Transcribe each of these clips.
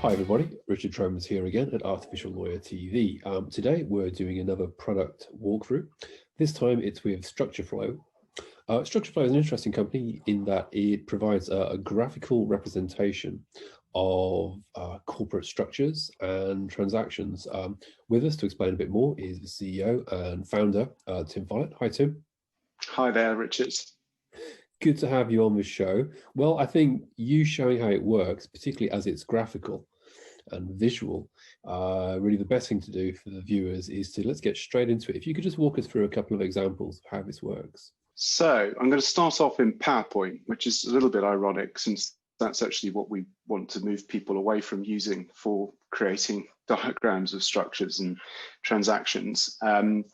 Hi everybody, Richard Tromans here again at Artificial Lawyer TV. Today we're doing another product walkthrough. This time it's with StructureFlow. StructureFlow is an interesting company in that it provides a graphical representation of corporate structures and transactions. With us to explain a bit more is the CEO and founder, Tim Follett. Hi Tim. Hi there, Richard. Good to have you on the show. Well, I think you showing how it works, particularly as it's graphical and visual, really the best thing to do for the viewers is to let's get straight into it. If you could just walk us through a couple of examples of how this works. So I'm going to start off in PowerPoint, which is a little bit ironic since that's actually what we want to move people away from using for creating diagrams of structures and transactions. I'm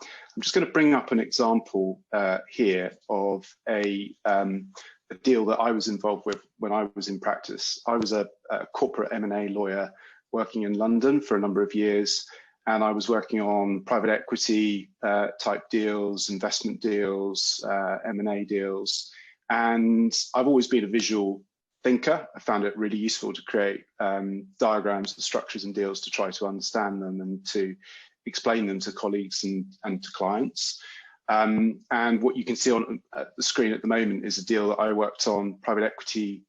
just going to bring up an example here of a deal that I was involved with when I was in practice. I was a corporate M&A lawyer working in London for a number of years, and I was working on private equity type deals, investment deals, M&A deals, and I've always been a visual thinker. I found it really useful to create diagrams of structures and deals to try to understand them and to explain them to colleagues and to clients. And what you can see on the screen at the moment is a deal that I worked on, private equity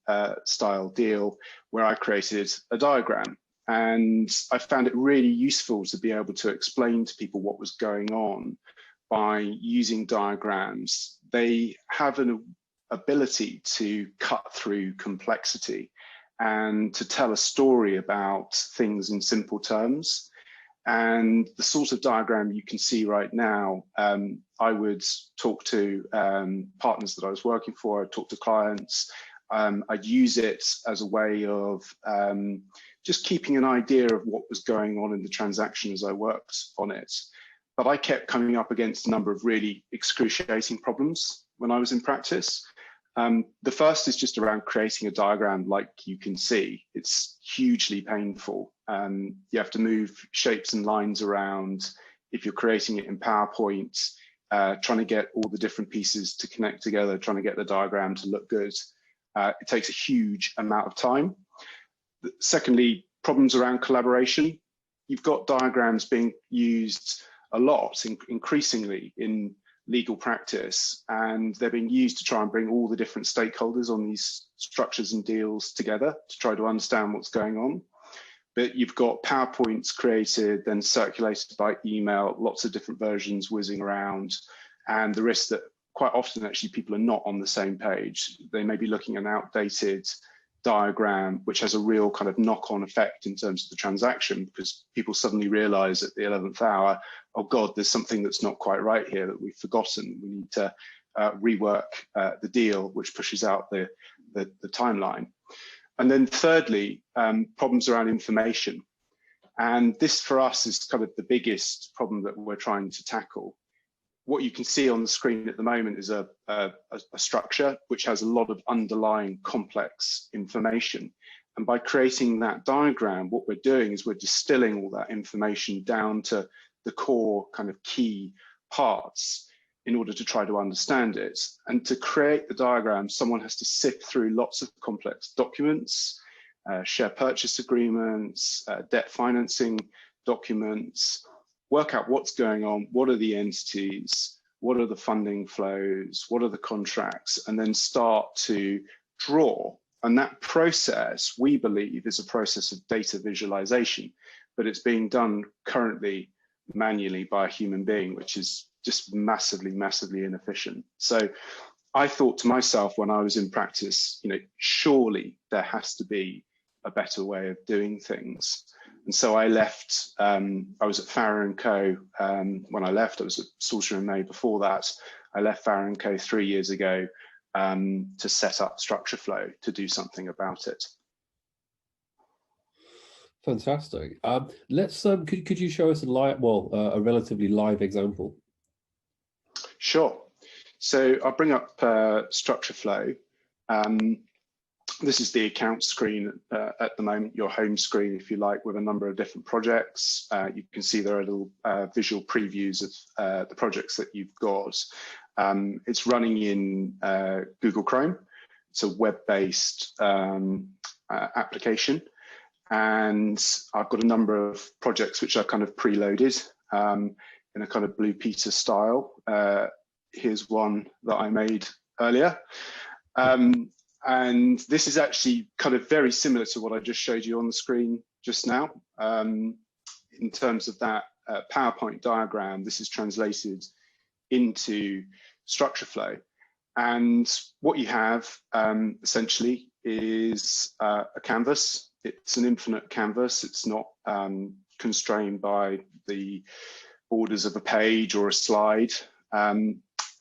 style deal, where I created a diagram. And I found it really useful to be able to explain to people what was going on by using diagrams. They have an ability to cut through complexity and to tell a story about things in simple terms. And the sort of diagram you can see right now, I would talk to partners that I was working for, I'd talk to clients, I'd use it as a way of just keeping an idea of what was going on in the transaction as I worked on it. But I kept coming up against a number of really excruciating problems when I was in practice. The first is just around creating a diagram like you can see. It's hugely painful. You have to move shapes and lines around. If you're creating it in PowerPoint, trying to get all the different pieces to connect together, trying to get the diagram to look good, it takes a huge amount of time. Secondly, problems around collaboration. You've got diagrams being used a lot, increasingly in legal practice, and they're being used to try and bring all the different stakeholders on these structures and deals together to try to understand what's going on. But you've got PowerPoints created, then circulated by email, lots of different versions whizzing around, and the risk that quite often actually people are not on the same page. They may be looking at an outdated diagram, which has a real kind of knock-on effect in terms of the transaction, because people suddenly realize at the 11th hour, oh God, there's something that's not quite right here that we've forgotten. We need to rework the deal, which pushes out the timeline. And then thirdly, problems around information. And this for us is kind of the biggest problem that we're trying to tackle. What you can see on the screen at the moment is a structure which has a lot of underlying complex information. And by creating that diagram, what we're doing is we're distilling all that information down to the core kind of key parts in order to try to understand it. And to create the diagram, someone has to sift through lots of complex documents, share purchase agreements, debt financing documents, work out what's going on, what are the entities, what are the funding flows, what are the contracts, and then start to draw. And that process, we believe, is a process of data visualization, but it's being done currently manually by a human being, which is just massively, massively inefficient. So I thought to myself when I was in practice, surely there has to be a better way of doing things. And so I left, I was at Farrer & Co. When I left, I was at Salter & May before that. I left Farrer & Co. 3 years ago to set up StructureFlow to do something about it. Fantastic. Let's could you show us a relatively live example? Sure. So I'll bring up StructureFlow. This is the account screen at the moment, your home screen, if you like, with a number of different projects. You can see there are little visual previews of the projects that you've got. It's running in Google Chrome. It's a web-based application. and I've got a number of projects which are kind of preloaded in a kind of Blue Peter style. Here's one that I made earlier. And this is actually kind of very similar to what I just showed you on the screen just now. In terms of that PowerPoint diagram, this is translated into StructureFlow. And what you have essentially is a canvas. It's an infinite canvas. It's not constrained by the borders of a page or a slide.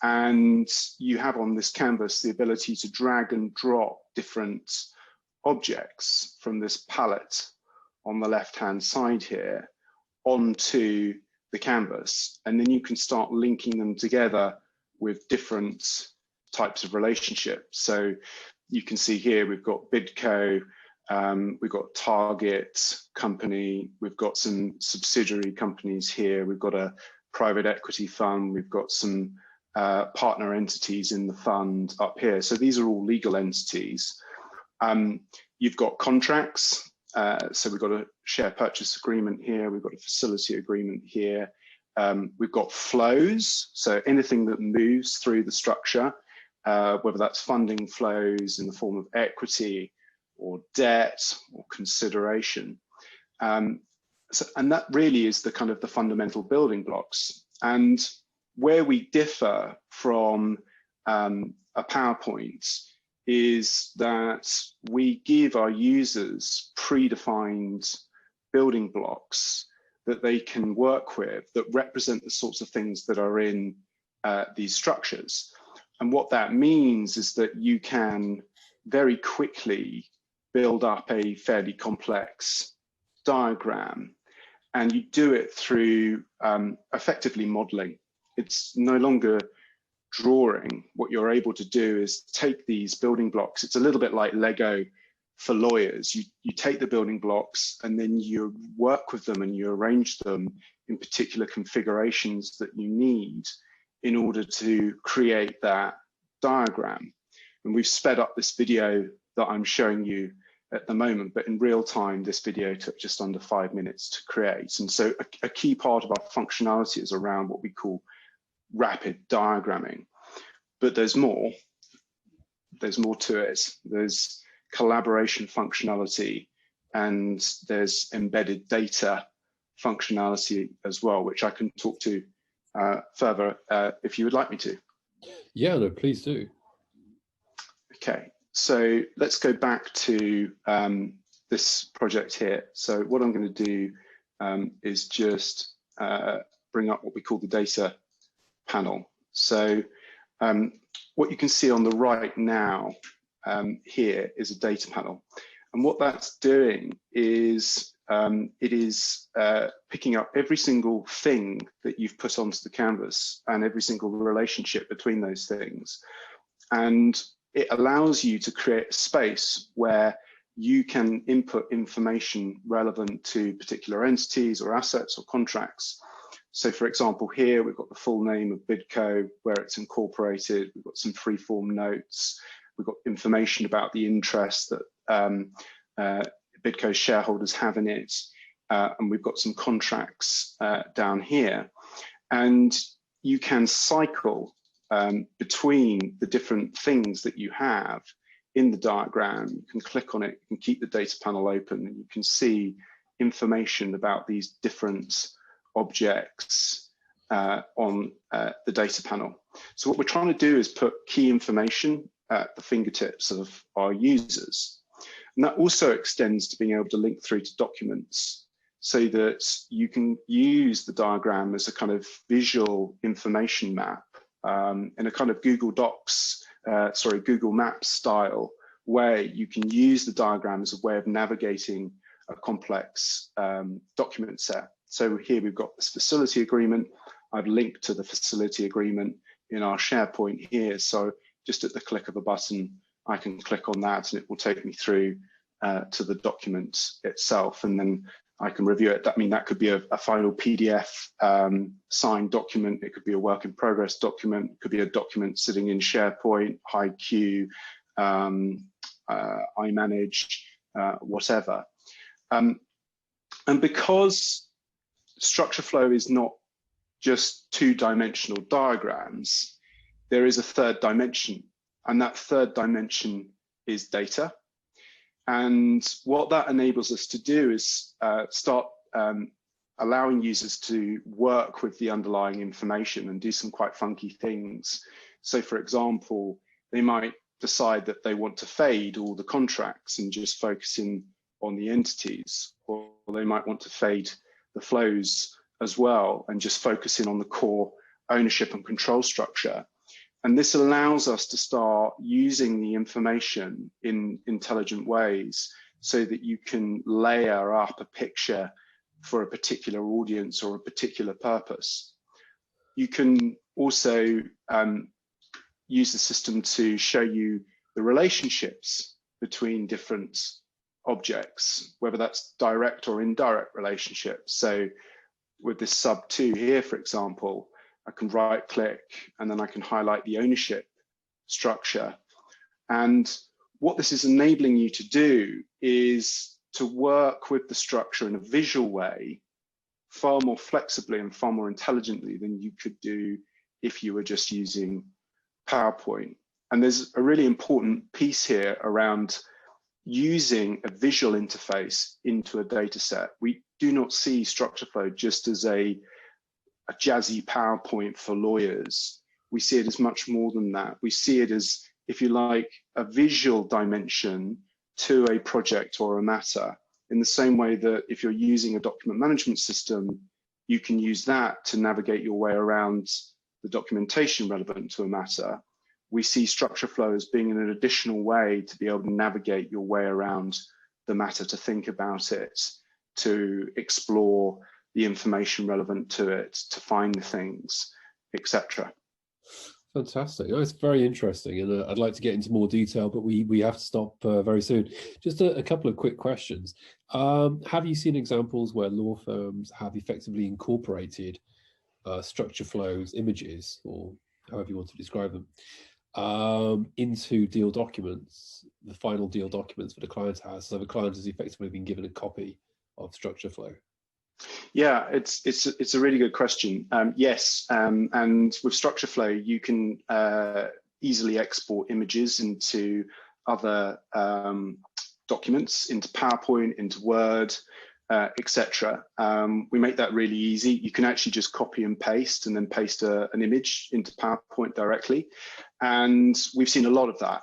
And you have on this canvas the ability to drag and drop different objects from this palette on the left-hand side here onto the canvas. And then you can start linking them together with different types of relationships. So you can see here we've got Bidco, we've got target company, we've got some subsidiary companies here, we've got a private equity fund, we've got some partner entities in the fund up here. So these are all legal entities. You've got contracts. So we've got a share purchase agreement here. We've got a facility agreement here. We've got flows. So anything that moves through the structure, whether that's funding flows in the form of equity or debt or consideration. And that really is the kind of the fundamental building blocks. And where we differ from a PowerPoint is that we give our users predefined building blocks that they can work with that represent the sorts of things that are in these structures. And what that means is that you can very quickly build up a fairly complex diagram, and you do it through effectively modeling. It's no longer drawing. What you're able to do is take these building blocks. It's a little bit like Lego for lawyers. You take the building blocks and then you work with them and you arrange them in particular configurations that you need in order to create that diagram. And we've sped up this video that I'm showing you at the moment, but in real time, this video took just under 5 minutes to create. And so a key part of our functionality is around what we call rapid diagramming. But there's more to it. There's collaboration functionality and there's embedded data functionality as well, which I can talk to further if you would like me to. Yeah, no, please do. Okay, so let's go back to this project here. So what I'm going to do is just bring up what we call the data panel. So what you can see on the right now here is a data panel. And what that's doing is it is picking up every single thing that you've put onto the canvas and every single relationship between those things. And it allows you to create a space where you can input information relevant to particular entities or assets or contracts. So for example, here we've got the full name of Bidco, where it's incorporated. We've got some free-form notes. We've got information about the interest that Bidco's shareholders have in it. And we've got some contracts down here. And you can cycle between the different things that you have in the diagram. You can click on it, you can keep the data panel open, and you can see information about these different objects on the data panel. So what we're trying to do is put key information at the fingertips of our users. And that also extends to being able to link through to documents so that you can use the diagram as a kind of visual information map in a kind of Google Maps style way. You can use the diagram as a way of navigating a complex document set. So here we've got this facility agreement. I've linked to the facility agreement in our SharePoint here. So just at the click of a button, I can click on that and it will take me through to the document itself. And then I can review it. I mean, that could be a final PDF signed document. It could be a work in progress document. It could be a document sitting in SharePoint, HiQ, iManage, whatever. And because StructureFlow is not just two-dimensional diagrams, there is a third dimension, and that third dimension is data. And what that enables us to do is start allowing users to work with the underlying information and do some quite funky things. So for example, they might decide that they want to fade all the contracts and just focus in on the entities, or they might want to fade the flows as well and just focus in on the core ownership and control structure. And this allows us to start using the information in intelligent ways so that you can layer up a picture for a particular audience or a particular purpose. You can also use the system to show you the relationships between different objects, whether that's direct or indirect relationships. So with this sub 2 here, for example, I can right click and then I can highlight the ownership structure. And what this is enabling you to do is to work with the structure in a visual way, far more flexibly and far more intelligently than you could do if you were just using PowerPoint. And there's a really important piece here around using a visual interface into a data set. We do not see StructureFlow just as a jazzy PowerPoint for lawyers. We see it as much more than that. We see it as, if you like, a visual dimension to a project or a matter, in the same way that if you're using a document management system, you can use that to navigate your way around the documentation relevant to a matter. We see StructureFlow as being an additional way to be able to navigate your way around the matter, to think about it, to explore the information relevant to it, to find things, etc. Fantastic. Oh, it's very interesting, and I'd like to get into more detail, but we have to stop very soon. Just a couple of quick questions. Have you seen examples where law firms have effectively incorporated StructureFlow's images, or however you want to describe them, into deal documents, the final deal documents that the client has, so the client has effectively been given a copy of StructureFlow? Yeah, it's a really good question. Yes, and with StructureFlow, you can easily export images into other documents, into PowerPoint, into Word, etc. We make that really easy. You can actually just copy and paste, and then paste an image into PowerPoint directly. And we've seen a lot of that.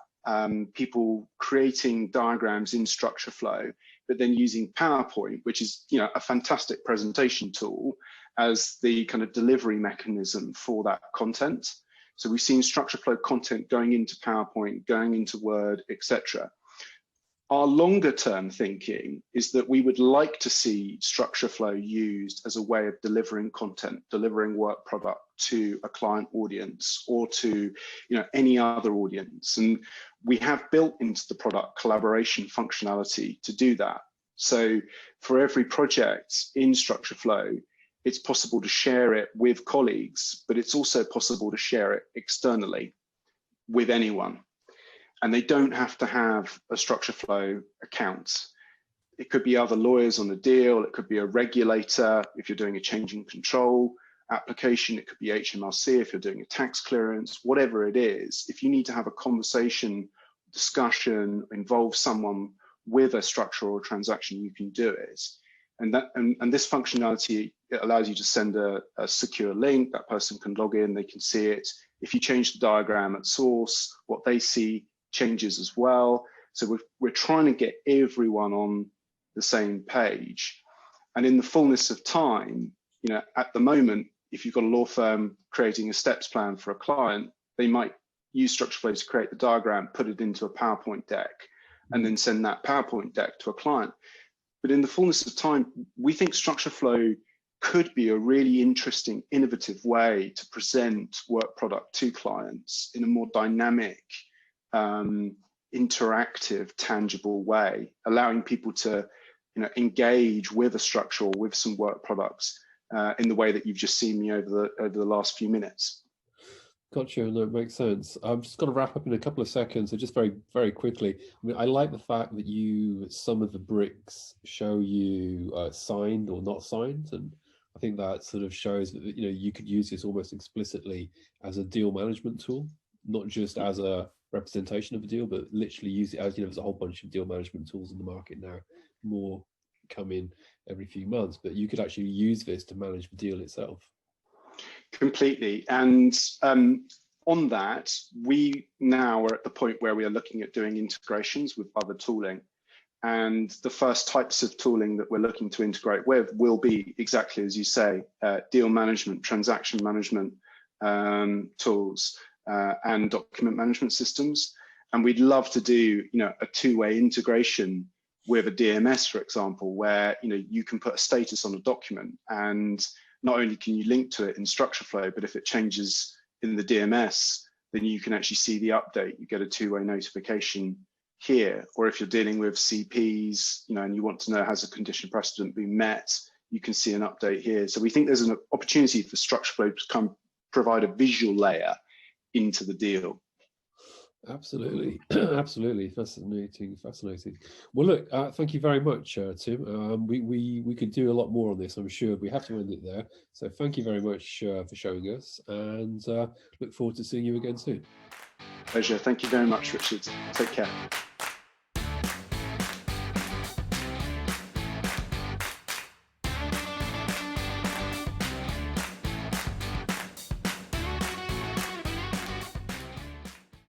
People creating diagrams in StructureFlow, but then using PowerPoint, which is, you know, a fantastic presentation tool, as the kind of delivery mechanism for that content. So we've seen StructureFlow content going into PowerPoint, going into Word, etc. Our longer term thinking is that we would like to see StructureFlow used as a way of delivering content, delivering work product to a client audience or to, you know, any other audience. And we have built into the product collaboration functionality to do that. So for every project in StructureFlow, it's possible to share it with colleagues, but it's also possible to share it externally with anyone. And they don't have to have a StructureFlow account. It could be other lawyers on the deal. It could be a regulator if you're doing a change in control application. It could be HMRC if you're doing a tax clearance, whatever it is. If you need to have a conversation, discussion, involve someone with a structure or a transaction, you can do it. And this functionality, it allows you to send a secure link. That person can log in, they can see it. If you change the diagram at source, what they see changes as well. So we're trying to get everyone on the same page. And in the fullness of time, you know, at the moment, if you've got a law firm creating a steps plan for a client, they might use StructureFlow to create the diagram, put it into a PowerPoint deck, and then send that PowerPoint deck to a client. But in the fullness of time, we think StructureFlow could be a really interesting, innovative way to present work product to clients in a more dynamic, interactive, tangible way, allowing people to, you know, engage with a structure or with some work products in the way that you've just seen me over the last few minutes. Gotcha. No, it makes sense. I'm just going to wrap up in a couple of seconds. So just very, very quickly. I mean, I like the fact that some of the bricks show you signed or not signed, and I think that sort of shows that you could use this almost explicitly as a deal management tool, not just as a representation of a deal, but literally use it as there's a whole bunch of deal management tools in the market now. More come in every few months, but you could actually use this to manage the deal itself. Completely. And on that, we now are at the point where we are looking at doing integrations with other tooling. And the first types of tooling that we're looking to integrate with will be exactly as you say, deal management, transaction management tools, and document management systems. And we'd love to do a two-way integration with a DMS, for example, where you can put a status on a document, and not only can you link to it in StructureFlow, but if it changes in the DMS, then you can actually see the update. You get a two-way notification here. Or if you're dealing with CPs, and you want to know has a condition precedent been met, you can see an update here. So we think there's an opportunity for StructureFlow to provide a visual layer into the deal. Absolutely, absolutely, fascinating. Well, look, thank you very much, Tim. We could do a lot more on this, I'm sure. We have to end it there. So thank you very much for showing us, and look forward to seeing you again soon. Pleasure. Thank you very much, Richard. Take care.